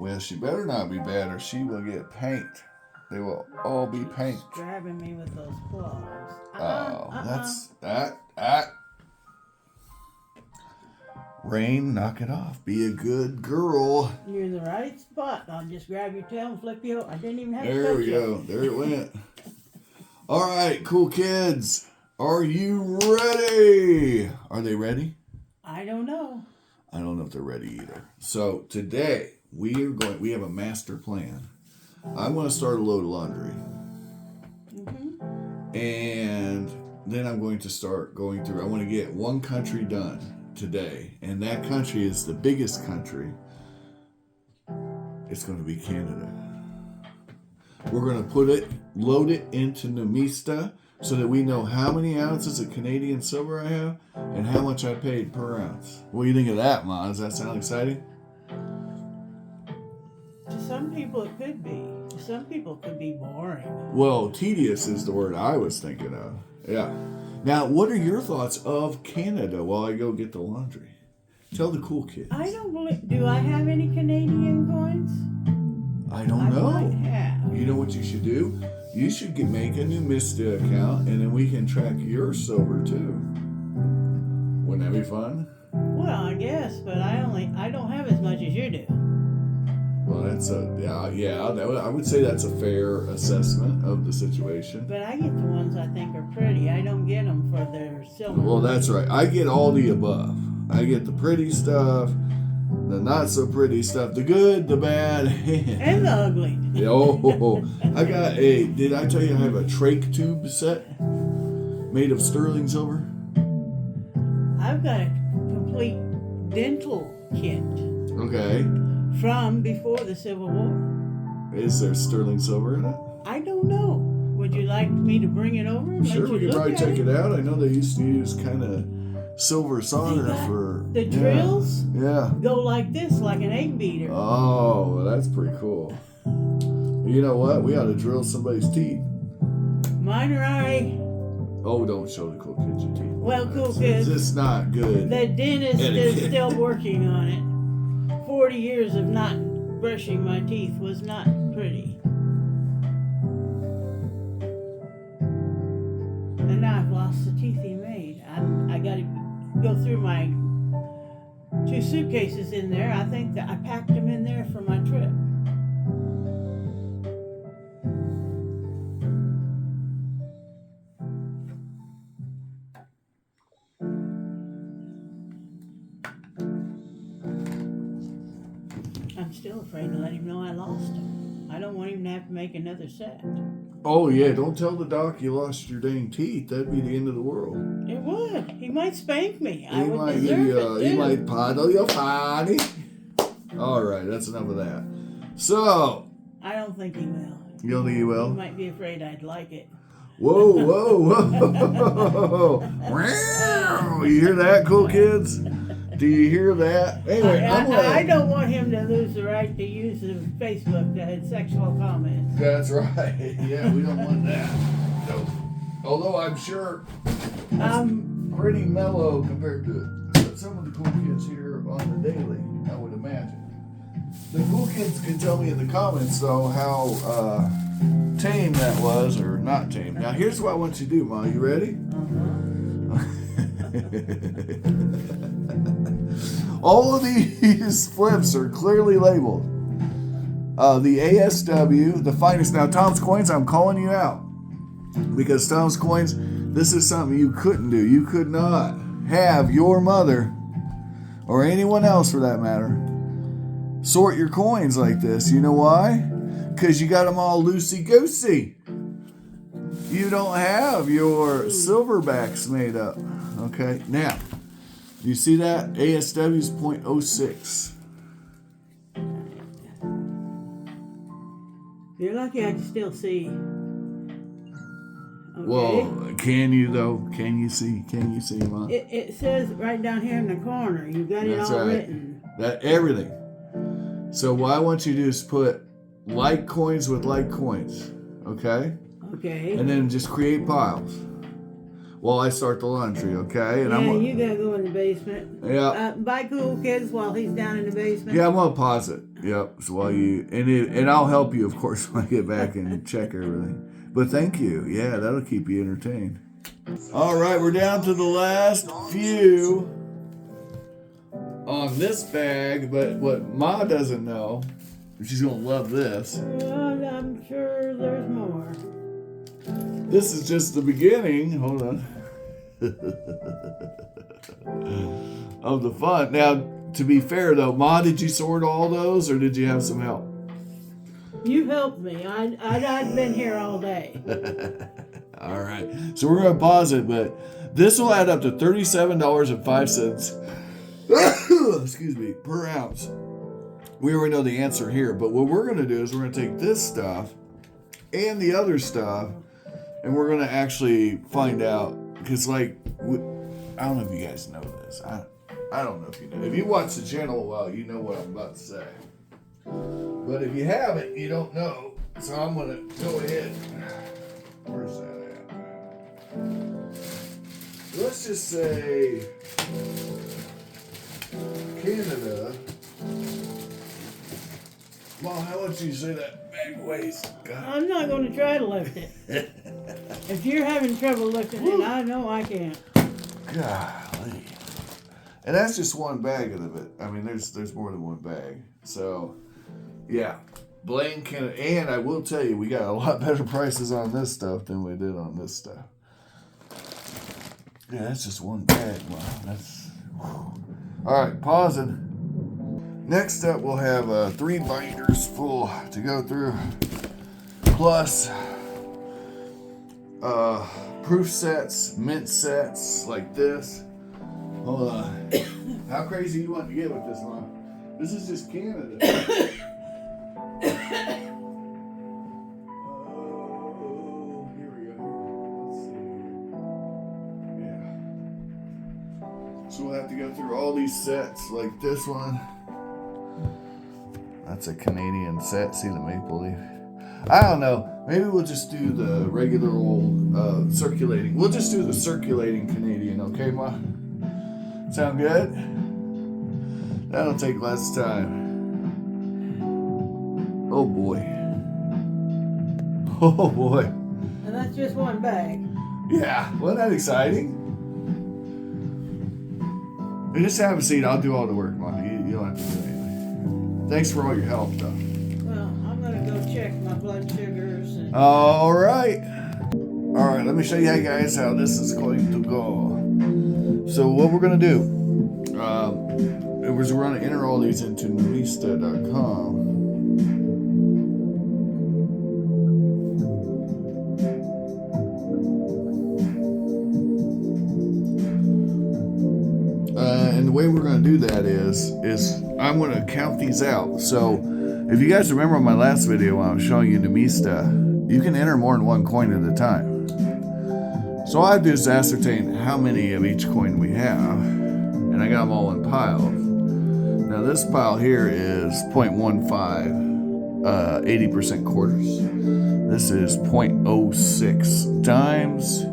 Well, she better not be bad or she will get paint. They will all be paint. Grabbing me with those claws. That's that. Rain, knock it off. Be a good girl. You're in the right spot. I'll just grab your tail and flip you. I didn't even have to There touch we go. There it went. All right, cool kids. Are you ready? Are they ready? I don't know. I don't know if they're ready either. So today we have a master plan. I'm going to start a load of laundry. And then I'm going to start going through. I want to get one country done today. And that country is the biggest country. It's going to be Canada. We're going to load it into Numista so that we know how many ounces of Canadian silver I have and how much I paid per ounce. What do you think of that, Ma? Does that sound exciting? To some people it could be. To some people it could be boring. Well, tedious is the word I was thinking of. Yeah. Now, what are your thoughts of Canada while I go get the laundry? Tell the cool kids. I don't believe. Do I have any Canadian coins? I don't know. I might have. You know what you should do? You should make a Numista account, and then we can track your silver too. Wouldn't that be fun? Well, I guess, but I don't have as much as you do. Well, that's I would say that's a fair assessment of the situation. But I get the ones I think are pretty. I don't get them for their silver. Well, that's right. I get all the above. I get the pretty stuff, the not so pretty stuff, the good, the bad, and the ugly. Did I tell you I have a trach tube set made of sterling silver? I've got a complete dental kit. Okay. From before the Civil War. Is there sterling silver in it? I don't know. Would you like me to bring it over? And Sure, let we you could look probably at check it out. I know they used to use kind of silver solder for... The drills Yeah. go like this, like an egg beater. Oh, well, that's pretty cool. You know what? We ought to drill somebody's teeth. Mine are already... Oh, don't show the cool kids your teeth. Well, cool kids. It's not good. The dentist is still working on it. 40 years of not brushing my teeth was not pretty. And now I've lost the teeth he made. I got to go through my 2 suitcases in there. I think that I packed them in there for my trip. I'm still afraid to let him know I lost them. I don't want him to have to make another set. Oh, yeah. Don't tell the doc you lost your dang teeth. That'd be the end of the world. It would. He might spank me. I He would might deserve it, too. He might paddle your potty. All right. That's enough of that. So. I don't think he will. You don't think he will? He might be afraid I'd like it. Whoa, whoa, whoa. Wow. You hear that, cool kids? Do you hear that? Anyway, I don't want him to lose the right to use the Facebook to have sexual comments. That's right. Yeah, we don't want that. No. Although I'm sure it's pretty mellow compared to some of the cool kids here on the daily, I would imagine. The cool kids can tell me in the comments, though, how tame that was or not tame. Now, here's what I want you to do, Ma. You ready? All of these flips are clearly labeled. The ASW, the finest. Now, Tom's Coins, I'm calling you out. Because Tom's Coins, this is something you couldn't do. You could not have your mother, or anyone else for that matter, sort your coins like this. You know why? Because you got them all loosey-goosey. You don't have your silverbacks made up. Okay, now, you see that? ASW is 0.06. You're lucky I can still see. Okay. Well, can you though? Can you see? Can you see, Mom? It says right down here in the corner. You got it all written. That everything. So what I want you to do is put like coins with like coins. Okay? Okay. And then just create piles. while I start the laundry, okay? And Yeah, you gotta go in the basement. Yeah. Buy Cool Kids while he's down in the basement. Yeah, I'm gonna pause it. Yep. So while you and I'll help you, of course, when I get back and check everything. But thank you. Yeah, that'll keep you entertained. All right, we're down to the last few on this bag. But what Ma doesn't know, she's gonna love this. Well, I'm sure there's more. This is just the beginning. Hold on. Of the fun. Now, to be fair though, Ma, did you sort all those or did you have some help? You helped me. I'd been here all day. All right. So we're going to pause it, but this will add up to $37.05 excuse me, per ounce. We already know the answer here, but what we're going to do is we're going to take this stuff and the other stuff and we're going to actually find out because like I don't know if you guys know this. I don't know if you know. If you watch the channel a while, you know what I'm about to say. But if you haven't, you don't know. So I'm going to go ahead. Where's that at? Let's just say Canada. Mom, how much do you say that bag weighs? God. I'm not going to try to lift it. If you're having trouble lifting it, I know I can't. Golly. And that's just one bag of it. I mean, there's more than one bag. So, yeah. Blaine Canada. And I will tell you, we got a lot better prices on this stuff than we did on this stuff. Yeah, that's just one bag, Mom. That's... Whew. All right, pausing. Next up, we'll have 3 binders full to go through. Plus... proof sets, mint sets like this. Hold on. How crazy you want to get with this one? This is just Canada. Oh, here we go. Let's see. Yeah. So we'll have to go through all these sets like this one. That's a Canadian set. See the maple leaf? I don't know. Maybe we'll just do the regular old circulating. We'll just do the circulating Canadian, okay, Ma? Sound good? That'll take less time. Oh boy. Oh boy. And that's just one bag. Yeah, wasn't that exciting? You just have a seat. I'll do all the work, Ma. You don't have to do anything. Thanks for all your help, though. I'm gonna go check my blood sugars. And... All right, let me show you guys how this is going to go. So what we're gonna do is we're gonna enter all these into Numista.com. And the way we're gonna do that is I'm gonna count these out. So if you guys remember on my last video when I was showing you Numista, you can enter more than one coin at a time. So all I have to do is ascertain how many of each coin we have, and I got them all in piles. Now this pile here is 0.15 80% quarters. This is 0.06 dimes.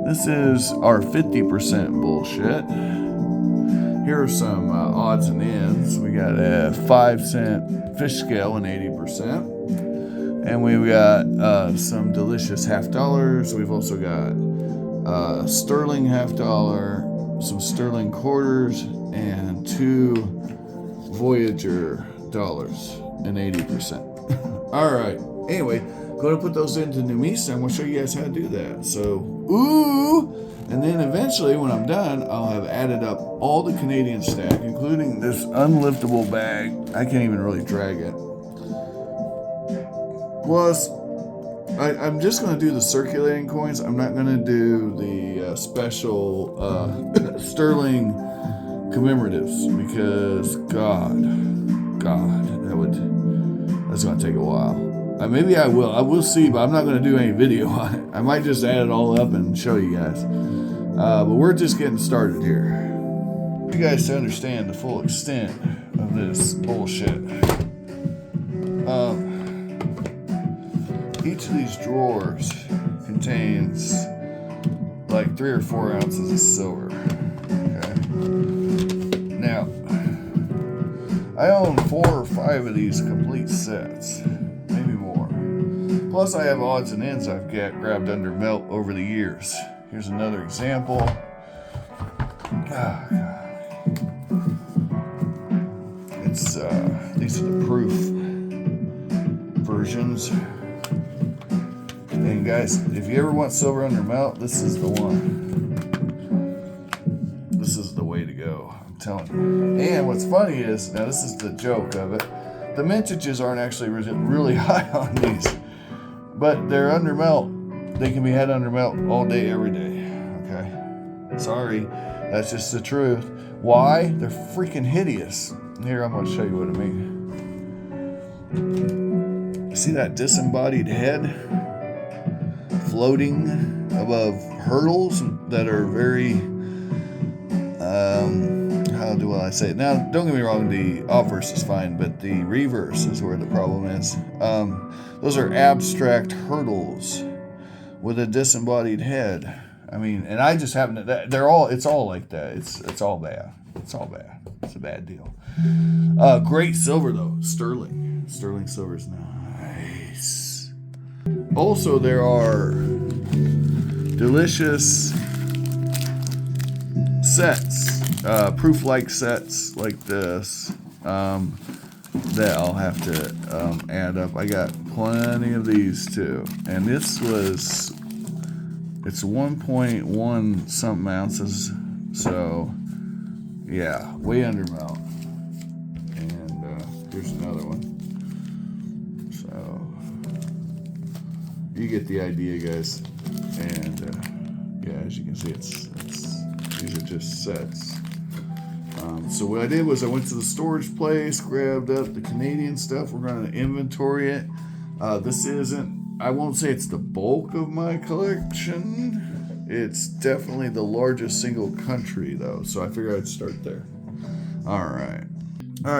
This is our 50% bullshit. Here are some odds and ends. We got a 5-cent fish scale and 80%. And we've got some delicious $50. We've also got sterling $50, some sterling quarters, and 2 Voyager dollars and 80%. All right. Anyway, going to put those into Numista. I'm going to show you guys how to do that. So, ooh. And then eventually, when I'm done, I'll have added up all the Canadian stack, including this unliftable bag. I can't even really drag it. Plus, I'm just going to do the circulating coins. I'm not going to do the special sterling commemoratives because, God, that's going to take a while. Maybe I will. I will see, but I'm not going to do any video on it. I might just add it all up and show you guys. But we're just getting started here. For you guys to understand the full extent of this bullshit. Each of these drawers contains like 3 or 4 ounces of silver. Okay. Now, I own 4 or 5 of these complete sets, maybe more. Plus, I have odds and ends I've grabbed under melt over the years. Here's another example. It's these are the proof versions. And guys, if you ever want silver under melt, this is the one. This is the way to go. I'm telling you. And what's funny is, now this is the joke of it, the mintages aren't actually really high on these, but they're under melt. They can be had under melt all day, every day. Okay. Sorry, that's just the truth. Why? They're freaking hideous. Here, I'm going to show you what I mean. See that disembodied head floating above hurdles that are very, how do I say it? Now, don't get me wrong, the obverse is fine, but the reverse is where the problem is. Those are abstract hurdles with a disembodied head. I mean, and I just happen to, it's all like that. It's all bad. It's all bad. It's a bad deal. Great silver though, sterling silver is nice. Also, there are delicious sets, proof-like sets like this that I'll have to add up. I got plenty of these too, and it's 1.1 something ounces, so yeah, way under melt. And here's another one. So you get the idea, guys. And yeah, as you can see, these are just sets. So what I did was I went to the storage place, grabbed up the Canadian stuff. We're going to inventory it. This isn't, I won't say it's the bulk of my collection. It's definitely the largest single country, though, so I figured I'd start there. All right,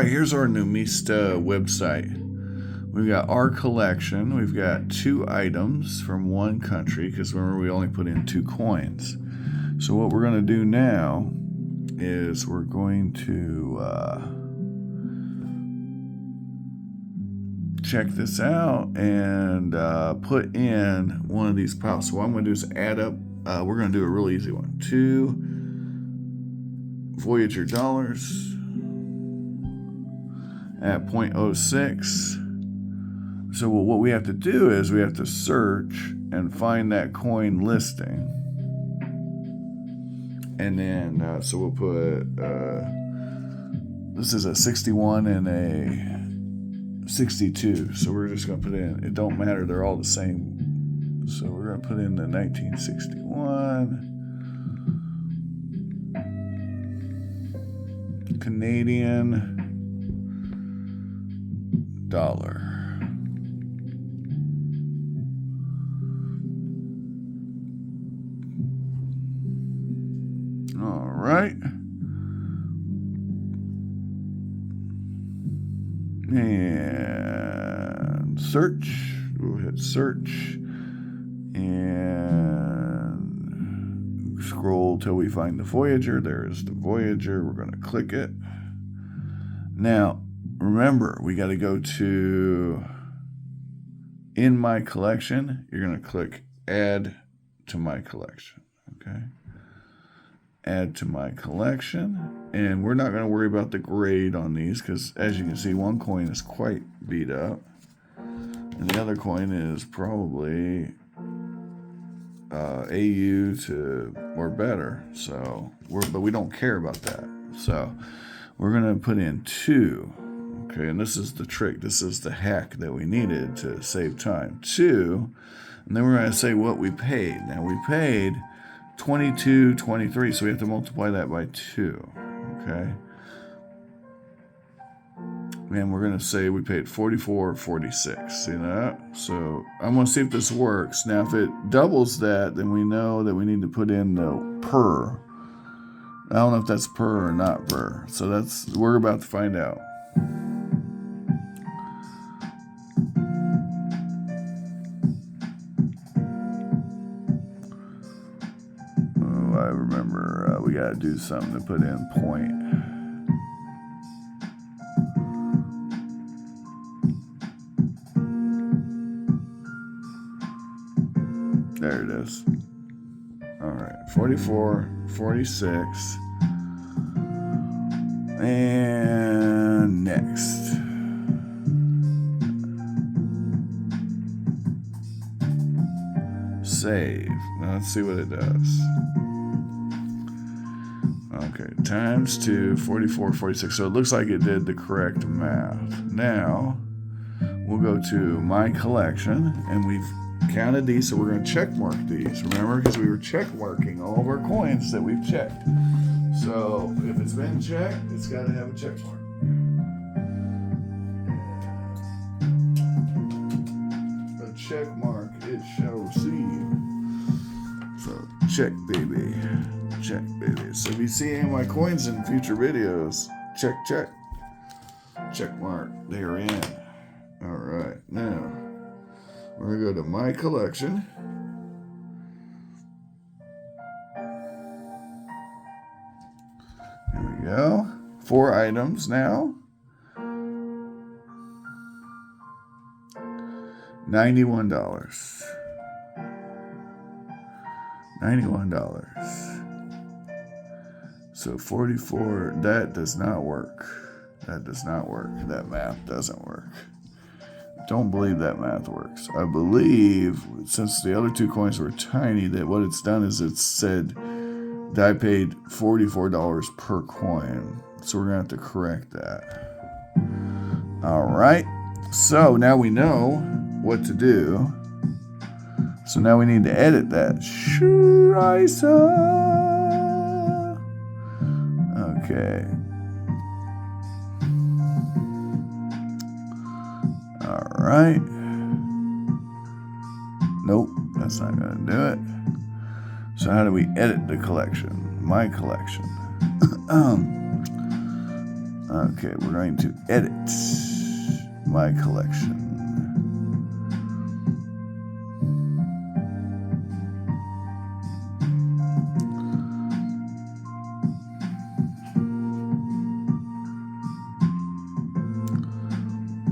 here's our Numista website. We've got our collection. We've got 2 items from one country, because remember, we only put in 2 coins. So what we're going to do now is we're going to check this out and put in one of these piles. So what I'm going to do is add up. We're going to do a real easy one. 2 Voyager dollars at 0.06. So what we have to do is we have to search and find that coin listing. And then, so we'll put, this is a 61 and a 62. So we're just going to put in, it don't matter, they're all the same. So we're going to put in the 1961 Canadian dollar. All right. And search. We'll hit search. And scroll till we find the Voyager. There's the Voyager. We're going to click it. Now, remember, we got to go to in my collection. You're going to click add to my collection. Okay. Add to my collection. And we're not going to worry about the grade on these because, as you can see, one coin is quite beat up. And the other coin is probably AU to or better. So, but we don't care about that. So, we're going to put in 2. Okay, and this is the trick. This is the hack that we needed to save time. 2, and then we're going to say what we paid. Now, we paid $22.23, so we have to multiply that by 2. Okay. And we're going to say we paid $44.46. See that? So I'm going to see if this works. Now, if it doubles that, then we know that we need to put in the per. I don't know if that's per or not per. So we're about to find out. remember we gotta do something to put in point. There it is. All right, 44, 46, and next. Save. Now let's see what it does. Okay, times 2, 44, 46. So it looks like it did the correct math. Now, we'll go to my collection, and we've counted these, so we're going to check mark these. Remember, because we were check marking all of our coins that we've checked. So if it's been checked, it's got to have a check mark. A check mark it shall receive. So check, baby. Check, baby. So if you see any of my coins in future videos, check, check. Check mark. They are in. All right. Now, we're going to go to my collection. Here we go. 4 items now. $91. $91. So 44, that does not work. That does not work. That math doesn't work. Don't believe that math works. I believe, since the other 2 coins were tiny, that what it's done is it said that I paid $44 per coin. So we're going to have to correct that. All right. So now we know what to do. So now we need to edit that. Okay. All right. Nope, that's not going to do it. So how do we edit the collection? My collection. Okay, we're going to edit my collection.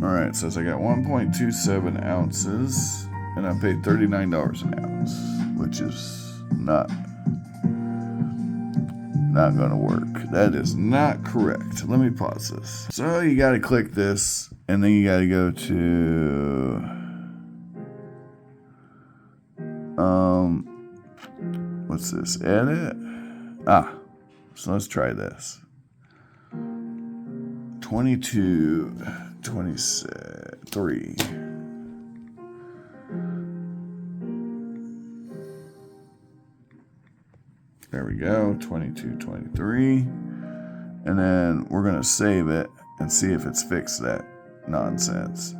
All right, so I got 1.27 ounces, and I paid $39 an ounce, which is not going to work. That is not correct. Let me pause this. So you got to click this, and then you got to go to what's this? Edit. So let's try this. 22. 23. There we go, 22, 23. And then we're going to save it and see if it's fixed that nonsense.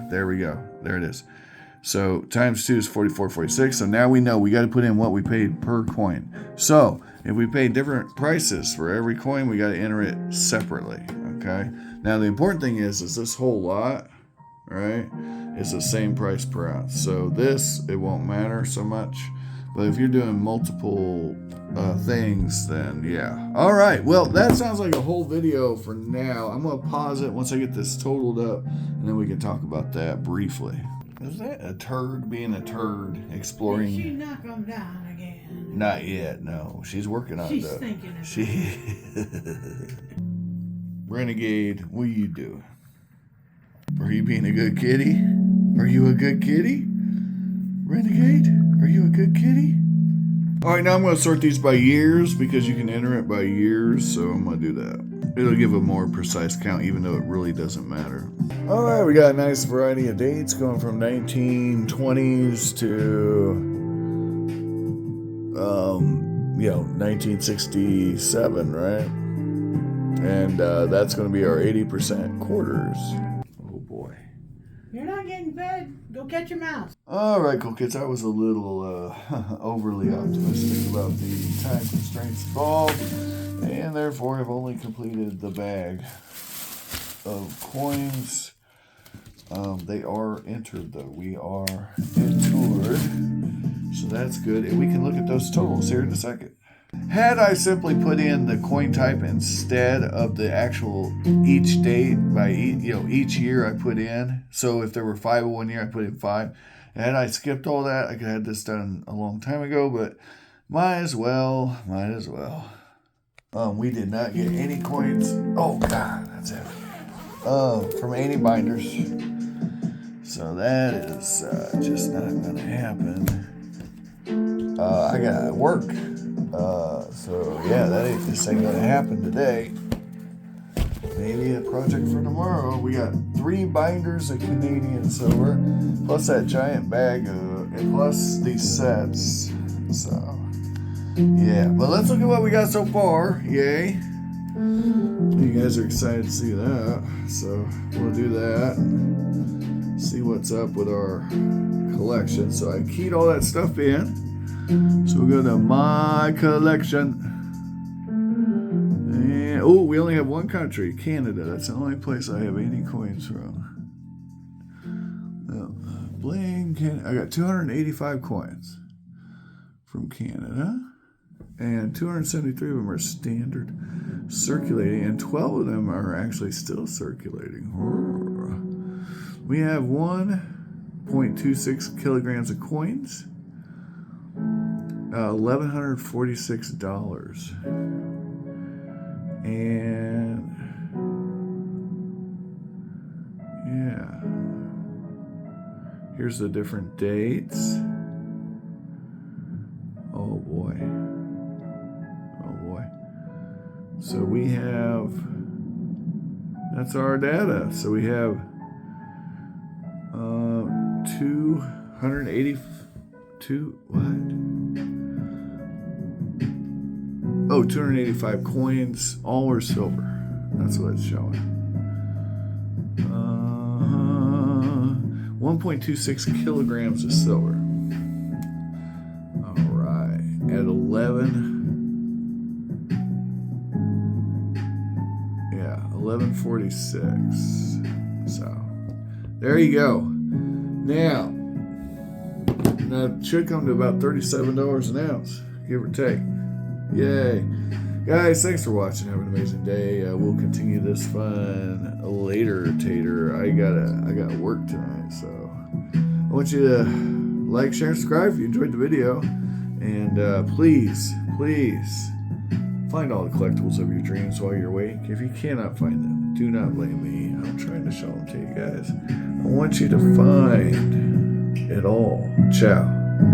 There we go. There it is. So times 2 is 44, 46. So now we know we got to put in what we paid per coin. So if we pay different prices for every coin, we got to enter it separately. Okay. Now the important thing is this whole lot, right, is the same price per ounce. So this, it won't matter so much. But if you're doing multiple things, then yeah. All right. Well, that sounds like a whole video for now. I'm going to pause it once I get this totaled up, and then we can talk about that briefly. Is that a turd being a turd exploring? Did she knock them down again? Not yet, no. She's working on it. She's thinking about it. Renegade, what are you doing? Are you being a good kitty? Are you a good kitty? Renegade, are you a good kitty? All right, now I'm going to sort these by years because you can enter it by years, so I'm going to do that. It'll give a more precise count, even though it really doesn't matter. All right, we got a nice variety of dates going from 1920s to 1967, right? And that's going to be our 80% quarters. Oh boy. You're not getting fed. Go catch your mouse. All right, cool kids. I was a little overly optimistic about the time constraints involved, and therefore have only completed the bag of coins. They are entered, though. We are entered. So that's good. And we can look at those totals here in a second. Had I simply put in the coin type instead of the actual each date by each year I put in, so if there were 5 in 1 year, I put in 5. And had I skipped all that, I could have had this done a long time ago, but might as well. We did not get any coins. Oh God, that's heavy. From any binders. So that is just not going to happen. I got work. So yeah, this ain't gonna happen today. Maybe a project for tomorrow. We got 3 binders of Canadian silver, plus that giant bag and plus these sets. So yeah, but let's look at what we got so far. Yay! You guys are excited to see that. So we'll do that. See what's up with our collection. So I keyed all that stuff in. So we'll go to my collection. And we only have one country, Canada. That's the only place I have any coins from. Bling, I got 285 coins from Canada. And 273 of them are standard circulating. And 12 of them are actually still circulating. We have 1.26 kilograms of coins. $1,146. And yeah, here's the different dates. Oh boy. So we have, that's our data. So we have 282, what? 285 coins, all were silver. That's what it's showing. 1.26 kilograms of silver. All right, at 1146. So there you go. Now it should come to about $37 an ounce, give or take. Yay. Guys, thanks for watching. Have an amazing day. We'll continue this fun later, Tater. I got work tonight, so I want you to like, share, and subscribe if you enjoyed the video. And please find all the collectibles of your dreams while you're awake. If you cannot find them, do not blame me. I'm trying to show them to you guys. I want you to find it all. Ciao.